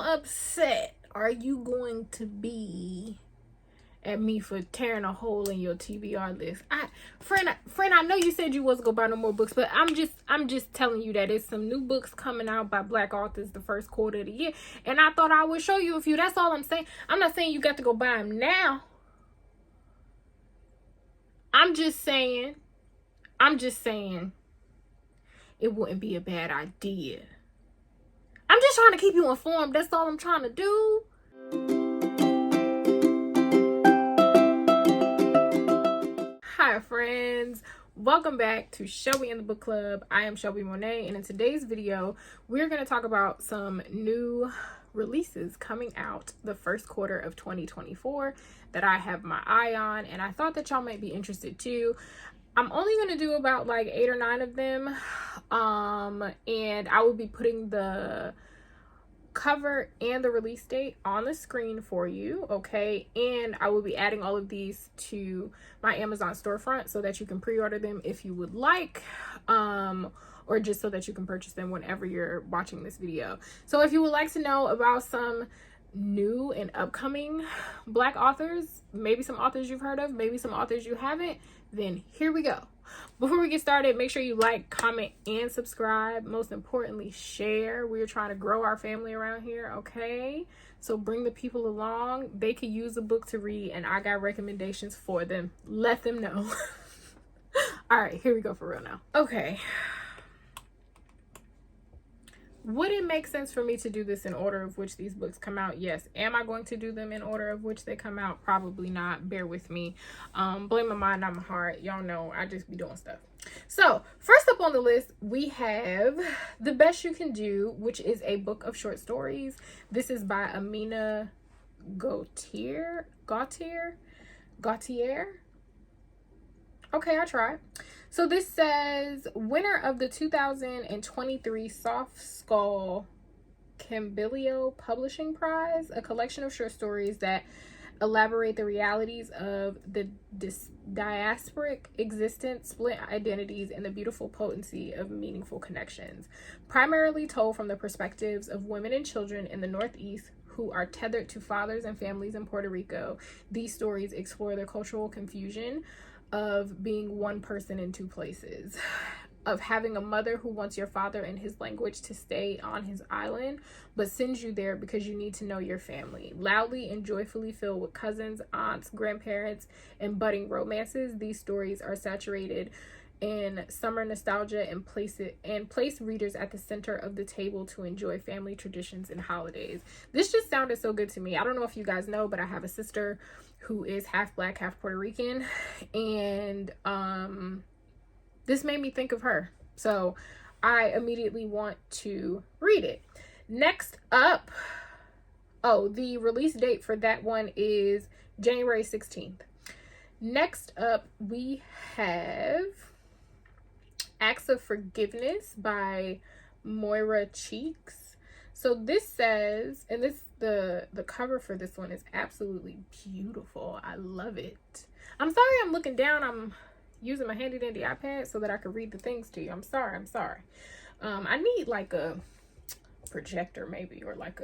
upset are you going to be at me for tearing a hole in your TBR list? Friend, I know you said you wasn't gonna buy no more books, but I'm just telling you that there's some new books coming out by Black authors the first quarter of the year, and I thought I would show you a few. That's all I'm saying. I'm not saying you got to go buy them now. I'm just saying it wouldn't be a bad idea. I'm just trying to keep you informed. That's all I'm trying to do. Hi friends, welcome back to Shelby and the Book Club. I am Shelby Monet, and in today's video we're going to talk about some new releases coming out the first quarter of 2024 that I have my eye on, and I thought that y'all might be interested too. I'm only going to do about like 8 or 9 of them, and I will be putting the cover and the release date on the screen for you, okay? And I will be adding all of these to my Amazon storefront so that you can pre-order them if you would like, or just so that you can purchase them whenever you're watching this video. So if you would like to know about some new and upcoming Black authors, maybe some authors you've heard of, maybe some authors you haven't, then here we go. Before we get started, make sure you like, comment, and subscribe. Most importantly, share. We're trying to grow our family around here, okay? So bring the people along. They could use a book to read, and I got recommendations for them. Let them know. All right, here we go for real now. Okay. Would it make sense for me to do this in order of which these books come out? Yes. Am I going to do them in order of which they come out? Probably not. Bear with me. Blame my mind, not my heart. Y'all know I just be doing stuff. So first up on the list, we have The Best You Can Do, which is a book of short stories. This is by Amina Gautier. Okay, I tried. So this says, winner of the 2023 Soft Skull Cambilio Publishing Prize, a collection of short stories that elaborate the realities of the diasporic existence, split identities, and the beautiful potency of meaningful connections. Primarily told from the perspectives of women and children in the Northeast who are tethered to fathers and families in Puerto Rico, these stories explore the cultural confusion of being one person in two places, of having a mother who wants your father and his language to stay on his island, but sends you there because you need to know your family. Loudly and joyfully filled with cousins, aunts, grandparents, and budding romances, these stories are saturated in summer nostalgia and place readers at the center of the table to enjoy family traditions and holidays. This just sounded so good to me. I don't know if you guys know, but I have a sister who is half Black, half Puerto Rican, and this made me think of her. So I immediately want to read it. Next up, the release date for that one is January 16th. Next up, we have Acts of Forgiveness by Moira Cheeks. So this says, and this the cover for this one is absolutely beautiful. I love it. I'm sorry I'm looking down. I'm using my handy dandy iPad so that I can read the things to you. I'm sorry. I need like a projector maybe, or like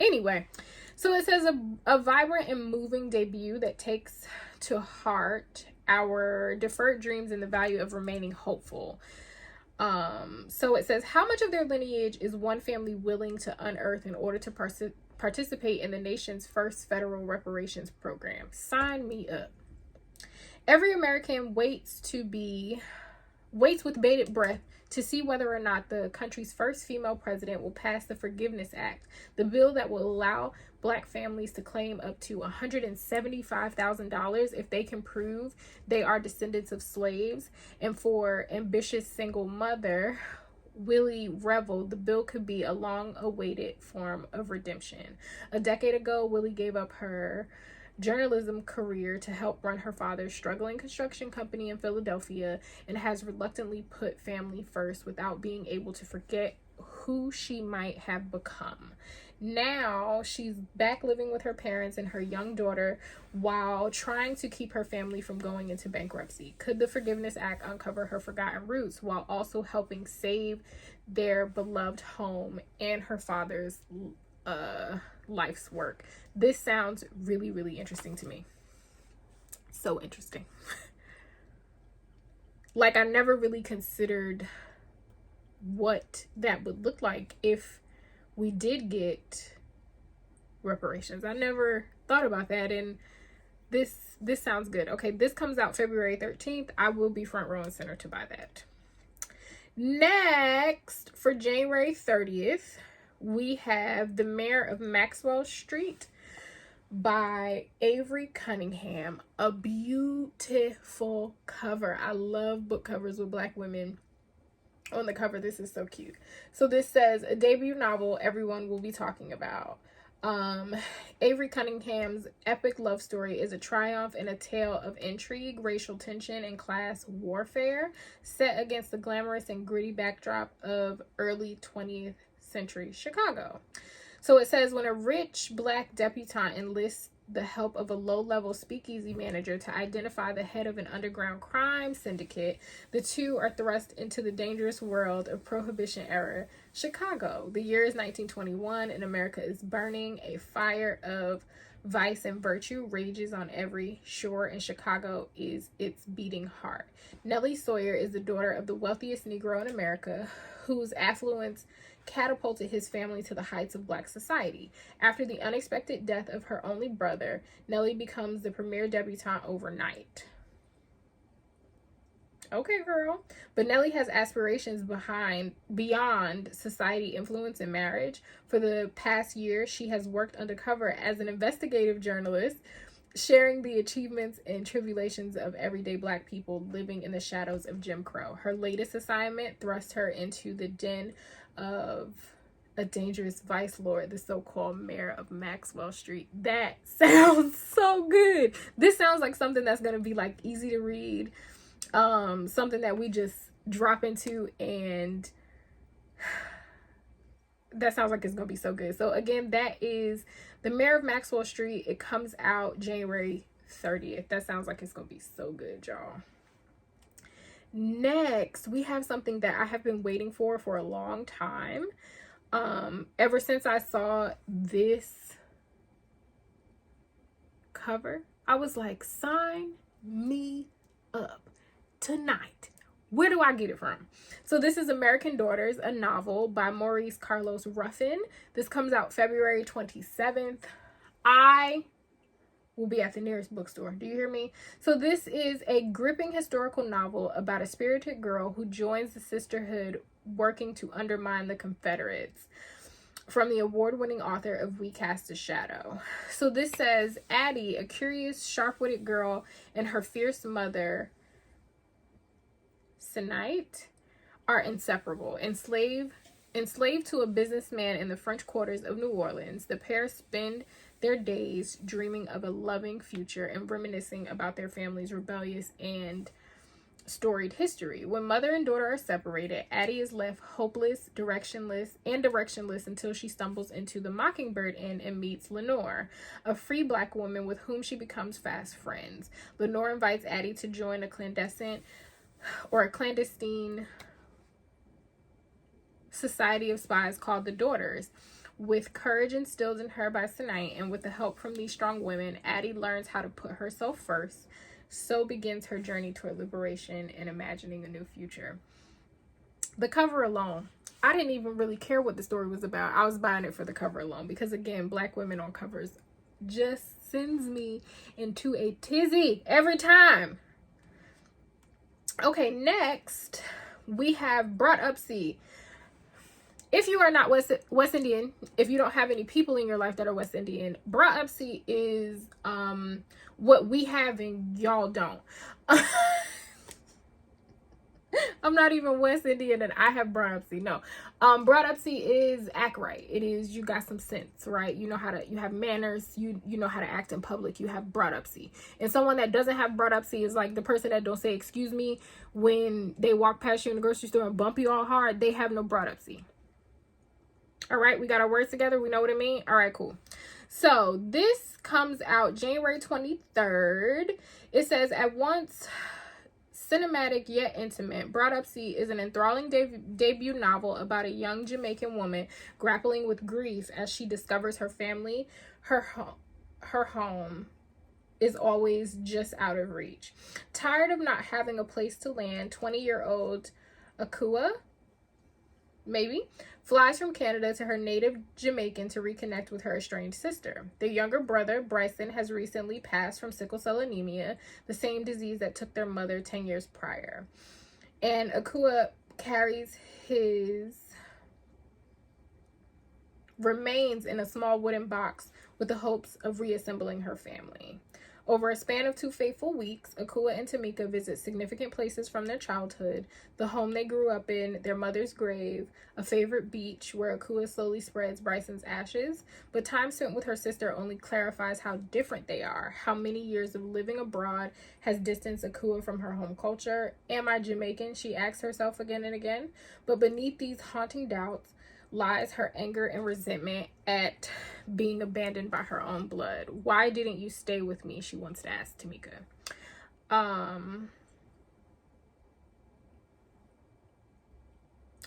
anyway. So it says a vibrant and moving debut that takes to heart our deferred dreams and the value of remaining hopeful. So it says, how much of their lineage is one family willing to unearth in order to participate in the nation's first federal reparations program? Sign me up. Every American waits with bated breath to see whether or not the country's first female president will pass the Forgiveness Act, the bill that will allow Black families to claim up to $175,000 if they can prove they are descendants of slaves. And for ambitious single mother Willie Revel, the bill could be a long-awaited form of redemption. A decade ago, Willie gave up her journalism career to help run her father's struggling construction company in Philadelphia, and has reluctantly put family first without being able to forget who she might have become. Now she's back living with her parents and her young daughter while trying to keep her family from going into bankruptcy. Could the Forgiveness Act uncover her forgotten roots while also helping save their beloved home and her father's life's work. This sounds really, really interesting to me. So interesting. Like, I never really considered what that would look like if we did get reparations. I never thought about that, and this sounds good. Okay, this comes out February 13th. I will be front row and center to buy that. Next, for January 30th, we have The Mayor of Maxwell Street by Avery Cunningham. A beautiful cover. I love book covers with Black women on the cover. This is so cute. So this says, a debut novel everyone will be talking about. Avery Cunningham's epic love story is a triumph and a tale of intrigue, racial tension, and class warfare, set against the glamorous and gritty backdrop of early 20th century Chicago. So it says, when a rich Black debutante enlists the help of a low-level speakeasy manager to identify the head of an underground crime syndicate, the two are thrust into the dangerous world of Prohibition-era Chicago. The year is 1921, and America is burning. A fire of vice and virtue rages on every shore, and Chicago is its beating heart. Nellie Sawyer is the daughter of the wealthiest Negro in America, whose affluence catapulted his family to the heights of Black society. After the unexpected death of her only brother, Nellie becomes the premier debutante overnight. Okay, girl. But Nellie has aspirations beyond society influence and marriage. For the past year, she has worked undercover as an investigative journalist, sharing the achievements and tribulations of everyday Black people living in the shadows of Jim Crow. Her latest assignment thrust her into the den of a dangerous vice lord, the so-called Mayor of Maxwell Street. That sounds so good. This sounds like something that's going to be like easy to read, something that we just drop into, and that sounds like it's going to be so good. So again, that is The Mayor of Maxwell Street. It comes out January 30th. That sounds like it's going to be so good, y'all. Next, we have something that I have been waiting for a long time. Ever since I saw this cover, I was like, sign me up tonight. Where do I get it from? So this is American Daughters, a novel by Maurice Carlos Ruffin. This comes out February 27th. I will be at the nearest bookstore. Do you hear me? So this is a gripping historical novel about a spirited girl who joins the sisterhood working to undermine the Confederates, from the award-winning author of We Cast a Shadow. So this says, Addie, a curious, sharp-witted girl, and her fierce mother, Senite, are inseparable. Enslaved to a businessman in the French quarters of New Orleans, the pair spend their days dreaming of a loving future and reminiscing about their family's rebellious and storied history. When mother and daughter are separated, Addie is left hopeless, directionless until she stumbles into the Mockingbird Inn and meets Lenore, a free Black woman with whom she becomes fast friends. Lenore invites Addie to join a clandestine society of spies called the Daughters. With courage instilled in her by Senite and with the help from these strong women, Addie learns how to put herself first. So begins her journey toward liberation and imagining a new future. The cover alone, I didn't even really care what the story was about. I was buying it for the cover alone because, again, Black women on covers just sends me into a tizzy every time. Okay, next we have Brought Up Sea. If you are not West Indian, if you don't have any people in your life that are West Indian, Brought Up Sea is what we have and y'all don't. I'm not even West Indian and I have Brought Up Sea. No. Brought Up Sea is act right. It is, you got some sense, right? You know how to, you have manners, you know how to act in public. You have Brought Up Sea. And someone that doesn't have Brought Up Sea is like the person that don't say excuse me when they walk past you in the grocery store and bump you all hard. They have no Brought Up Sea. All right, we got our words together. We know what I mean. All right, cool. So this comes out January 23rd. It says, at once cinematic yet intimate, Brought Up See is an enthralling debut novel about a young Jamaican woman grappling with grief as she discovers her family, her home is always just out of reach. Tired of not having a place to land, 20-year-old Akua, maybe, flies from Canada to her native Jamaican to reconnect with her estranged sister. Their younger brother, Bryson, has recently passed from sickle cell anemia, the same disease that took their mother 10 years prior. And Akua carries his remains in a small wooden box with the hopes of reassembling her family. Over a span of 2 fateful weeks, Akua and Tamika visit significant places from their childhood, the home they grew up in, their mother's grave, a favorite beach where Akua slowly spreads Bryson's ashes, but time spent with her sister only clarifies how different they are, how many years of living abroad has distanced Akua from her home culture. Am I Jamaican? She asks herself again and again, but beneath these haunting doubts lies her anger and resentment at being abandoned by her own blood. Why didn't you stay with me? She wants to ask Tamika.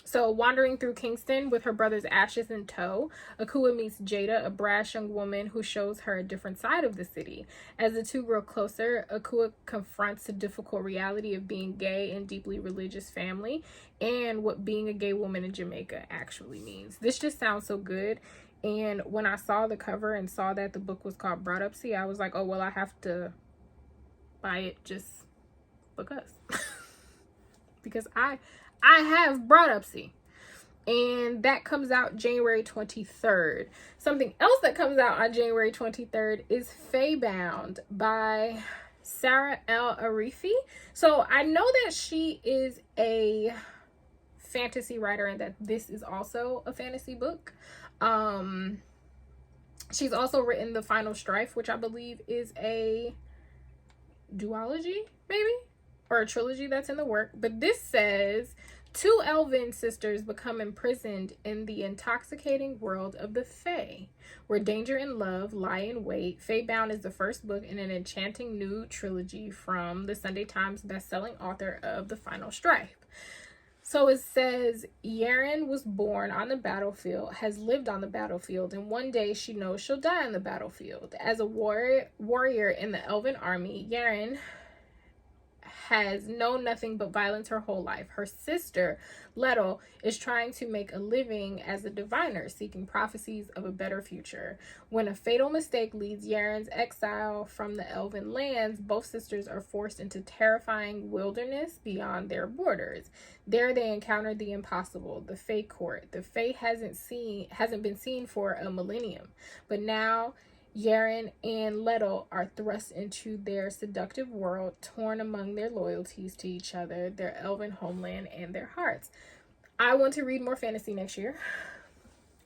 So, wandering through Kingston with her brother's ashes in tow, Akua meets Jada, a brash young woman who shows her a different side of the city. As the two grow closer, Akua confronts the difficult reality of being gay in deeply religious family and what being a gay woman in Jamaica actually means. This just sounds so good. And when I saw the cover and saw that the book was called Brought Up See, I was like, oh, well, I have to buy it just because. Because I have Brought Up See. And that comes out January 23rd. Something else that comes out on January 23rd is Fae Bound by Sarah L. Arifi. So I know that she is a fantasy writer and that this is also a fantasy book. She's also written The Final Strife, which I believe is a duology, maybe? Or a trilogy that's in the work. But this says 2 elven sisters become imprisoned in the intoxicating world of the Fae, where danger and love lie in wait. Fae Bound is the first book in an enchanting new trilogy from the Sunday Times bestselling author of The Final Strife. So it says, Yaren was born on the battlefield, has lived on the battlefield, and one day she knows she'll die on the battlefield. As a warrior in the elven army, Yaren has known nothing but violence her whole life. Her sister, Letto, is trying to make a living as a diviner, seeking prophecies of a better future. When a fatal mistake leads Yaren's exile from the elven lands, both sisters are forced into terrifying wilderness beyond their borders. There they encounter the impossible, the Fae court. The Fae hasn't been seen for a millennium, but now Yaren and Letto are thrust into their seductive world, torn among their loyalties to each other, their elven homeland, and their hearts. I want to read more fantasy next year.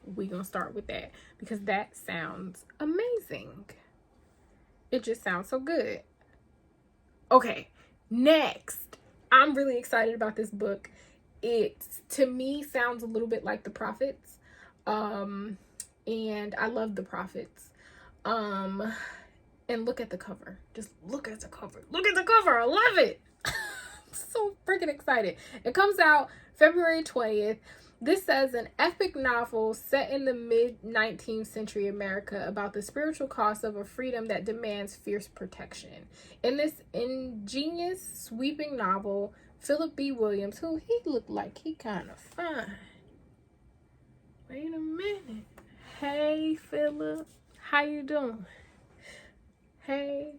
We're going to start with that because that sounds amazing. It just sounds so good. Okay, next. I'm really excited about this book. It, to me, sounds a little bit like The Prophets. And I love The Prophets. And look at the cover. Just look at the cover. Look at the cover. I love it. I'm so freaking excited. It comes out February 20th. This says an epic novel set in the mid-19th century America about the spiritual cost of a freedom that demands fierce protection. In this ingenious, sweeping novel, Philip B. Williams, who he looked like he kind of fine. Wait a minute. Hey, Philip. How you doing? Hey.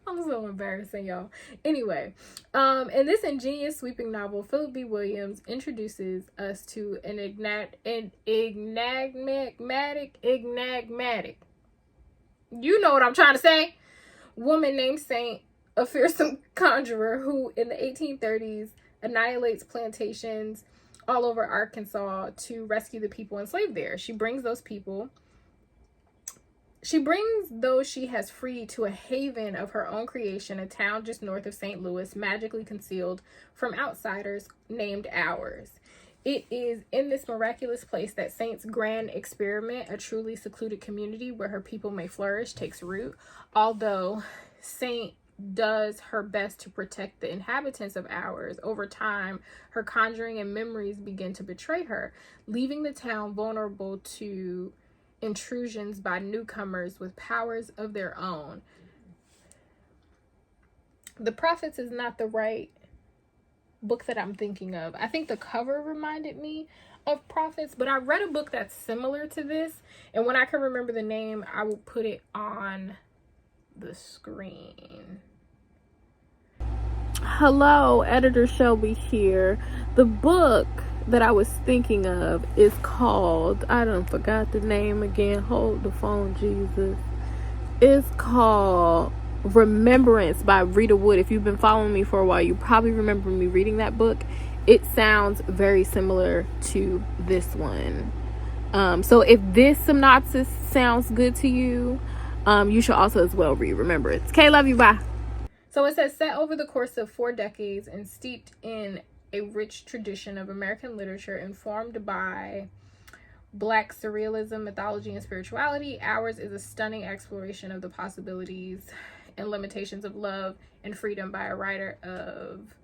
I'm so embarrassing, y'all. Anyway, in this ingenious sweeping novel, Philip B. Williams introduces us to an enigmatic, you know what I'm trying to say, woman named Saint, a fearsome conjurer who in the 1830s annihilates plantations all over Arkansas to rescue the people enslaved there. She brings those she has freed to a haven of her own creation, a town just north of St. Louis, magically concealed from outsiders named Ours. It is in this miraculous place that Saint's grand experiment, a truly secluded community where her people may flourish, takes root. Although saint does her best to protect the inhabitants of ours. Over time, her conjuring and memories begin to betray her, leaving the town vulnerable to intrusions by newcomers with powers of their own. The Prophets is not the right book that I'm thinking of. I think the cover reminded me of Prophets, but I read a book that's similar to this, and when I can remember the name, I will put it on the screen. Hello, Editor Shelby here. The book that I was thinking of is called, I done forgot the name again. Hold the phone, Jesus. It's called Remembrance by Rita Wood. If you've been following me for a while, you probably remember me reading that book. It sounds very similar to this one. So if this synopsis sounds good to you, you should also as well read Remembrance. Okay, love you, bye. So it says, set over the course of 4 decades and steeped in a rich tradition of American literature informed by Black surrealism, mythology, and spirituality, ours is a stunning exploration of the possibilities and limitations of love and freedom by a writer of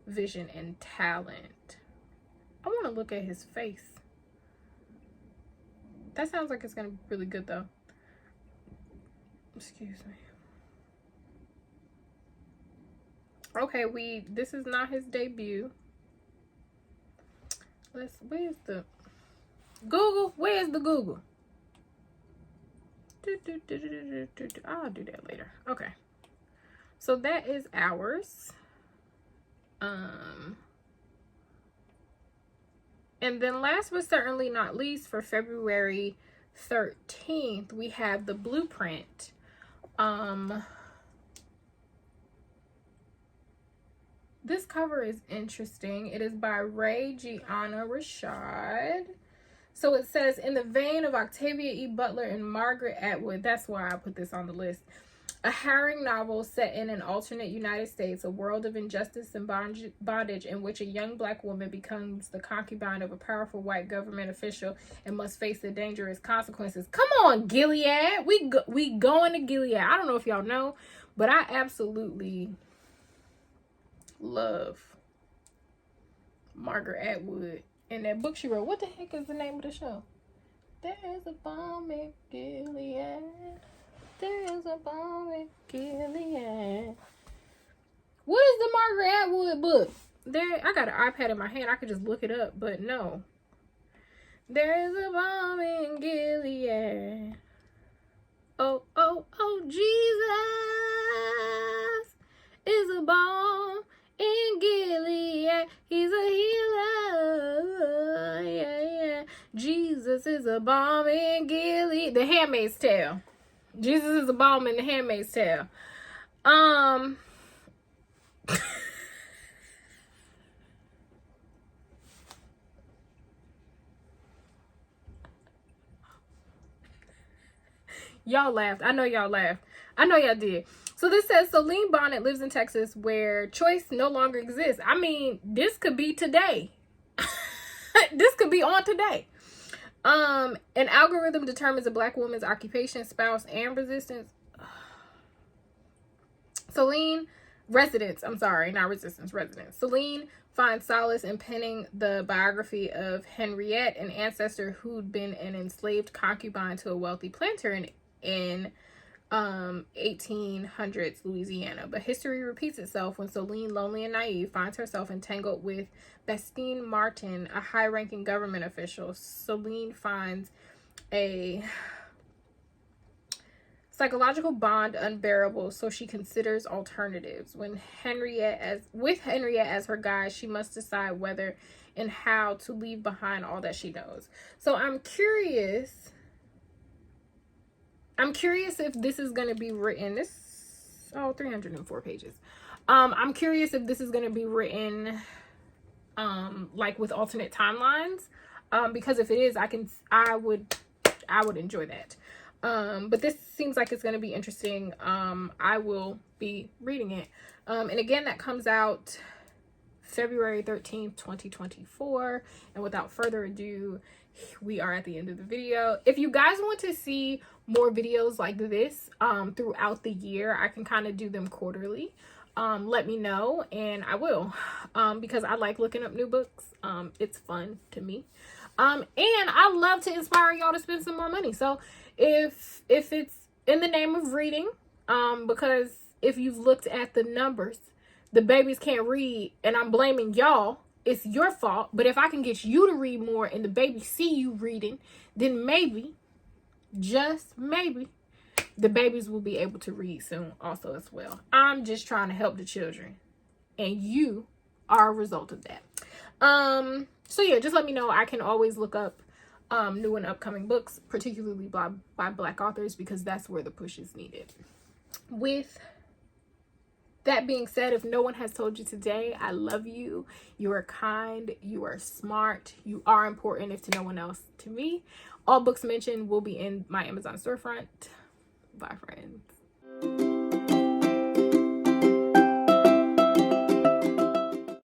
vision and talent. I want to look at his face. That sounds like it's going to be really good, though. Excuse me. Okay, this is not his debut. Where's the Google? Where's the Google? I'll do that later. Okay. So that is ours. And then last but certainly not least, for February 13th, we have The Blueprint. This cover is interesting. It is by Ray Gianna Rashad. So it says, in the vein of Octavia E. Butler and Margaret Atwood, that's why I put this on the list, a harrowing novel set in an alternate United States, a world of injustice and bondage in which a young Black woman becomes the concubine of a powerful white government official and must face the dangerous consequences. Come on, Gilead. We going to Gilead. I don't know if y'all know, but I absolutely love Margaret Atwood and that book she wrote. What the heck is the name of the show? There's a bomb in Gilead. There's a bomb in Gilead. What is the Margaret Atwood book? I got an iPad in my hand. I could just look it up, but no. There's a bomb in Gilead. Oh, oh, oh, Jesus is a bomb in Gilead. He's a healer. Yeah, yeah. Jesus is a bomb in Gilead. The Handmaid's Tale. Jesus is a bomb in The Handmaid's Tale. Y'all laughed. I know y'all laughed. I know y'all did. So this says, Celine Bonnet lives in Texas where choice no longer exists. I mean, this could be today. This could be on today. An algorithm determines a Black woman's occupation, spouse, and residence. Celine finds solace in penning the biography of Henriette, an ancestor who'd been an enslaved concubine to a wealthy planter in 1800s Louisiana. But history repeats itself when Celine, lonely and naive, finds herself entangled with Bastien Martin, a high-ranking government official. Celine finds a psychological bond unbearable, so she considers alternatives. With Henriette as her guide, she must decide whether and how to leave behind all that she knows. So I'm curious if this is going to be written. 304 pages. I'm curious if this is going to be written like with alternate timelines. Because if it is, I would enjoy that. But this seems like it's going to be interesting. I will be reading it. And again, that comes out February 13th, 2024. And without further ado, we are at the end of the video. If you guys want to see more videos like this throughout the year, I can kind of do them quarterly. Let me know and I will, because I like looking up new books. It's fun to me. And I love to inspire y'all to spend some more money. So if it's in the name of reading, because if you've looked at the numbers, the babies can't read and I'm blaming y'all, it's your fault. But if I can get you to read more and the babies see you reading, then maybe, just maybe, the babies will be able to read soon also as well. I'm just trying to help the children and you are a result of that. So yeah, just let me know. I can always look up new and upcoming books, particularly by Black authors, because that's where the push is needed. With that being said, if no one has told you today, I love you. You are kind. You are smart. You are important, if to no one else, to me. All books mentioned will be in my Amazon storefront. Bye, friends.